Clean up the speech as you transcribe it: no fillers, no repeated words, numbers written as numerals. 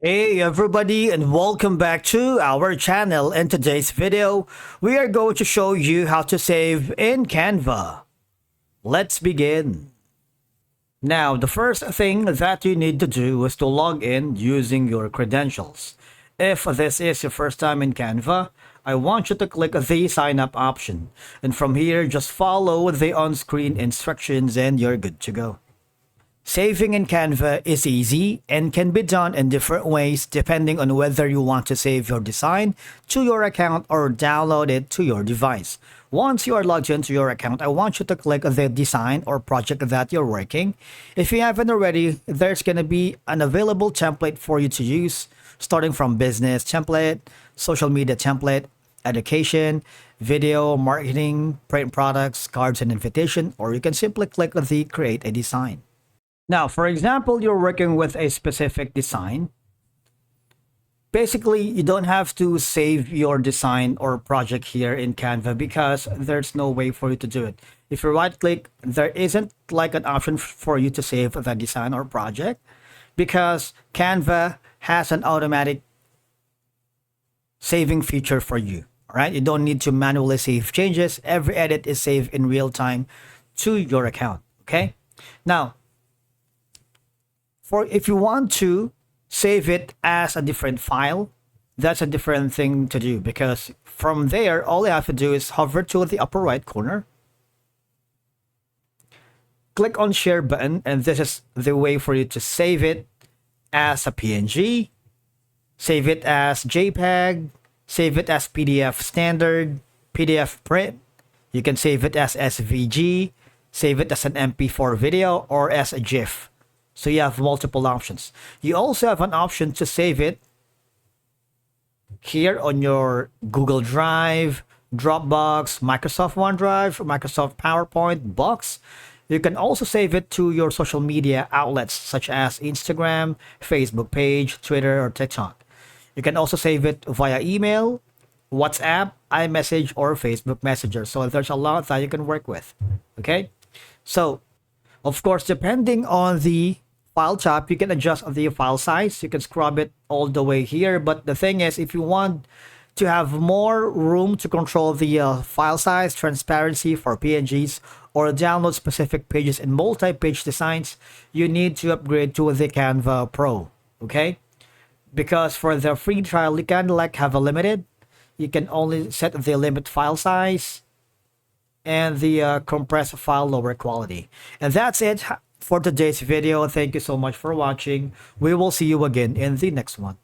Hey everybody, and welcome back to our channel. In today's video, we are going to show you how to save in Canva. Let's begin. Now, the first thing that you need to do is to log in using your credentials. If this is your first time in Canva, I want you to click the sign up option. And from here, just follow the on-screen instructions and you're good to go. Saving in Canva is easy and can be done in different ways depending on whether you want to save your design to your account or download it to your device. Once you are logged into your account, I want you to click the design or project that you're working. If you haven't already, there's going to be an available template for you to use, starting from business template, social media template, education, video, marketing, print products, cards and invitation, or you can simply click the create a design. Now, for example, you're working with a specific design. Basically, you don't have to save your design or project here in Canva because there's no way for you to do it. If you right click, there isn't like an option for you to save the design or project because Canva has an automatic saving feature for you. All right, you don't need to manually save changes. Every edit is saved in real time to your account. Okay, now, if you want to save it as a different file, that's a different thing to do because from there, all you have to do is hover to the upper right corner, click on share button, and this is the way for you to save it as a PNG, save it as JPEG, save it as PDF standard, PDF print. You can save it as SVG, save it as an MP4 video, or as a GIF. So you have multiple options. You also have an option to save it here on your Google Drive, Dropbox, Microsoft OneDrive, Microsoft PowerPoint, Box. You can also save it to your social media outlets such as Instagram, Facebook page, Twitter, or TikTok. You can also save it via email, WhatsApp, iMessage, or Facebook Messenger. So there's a lot that you can work with. Okay? So, of course, depending on the file type, you can adjust the file size. You can scrub it all the way here. But the thing is, if you want to have more room to control the file size, transparency for PNGs, or download specific pages in multi-page designs, you need to upgrade to the Canva Pro. Okay? Because for the free trial, you can have a limited. You can only set the limit file size and the compressed file lower quality. And that's it for today's video. Thank you so much for watching. We will see you again in the next one.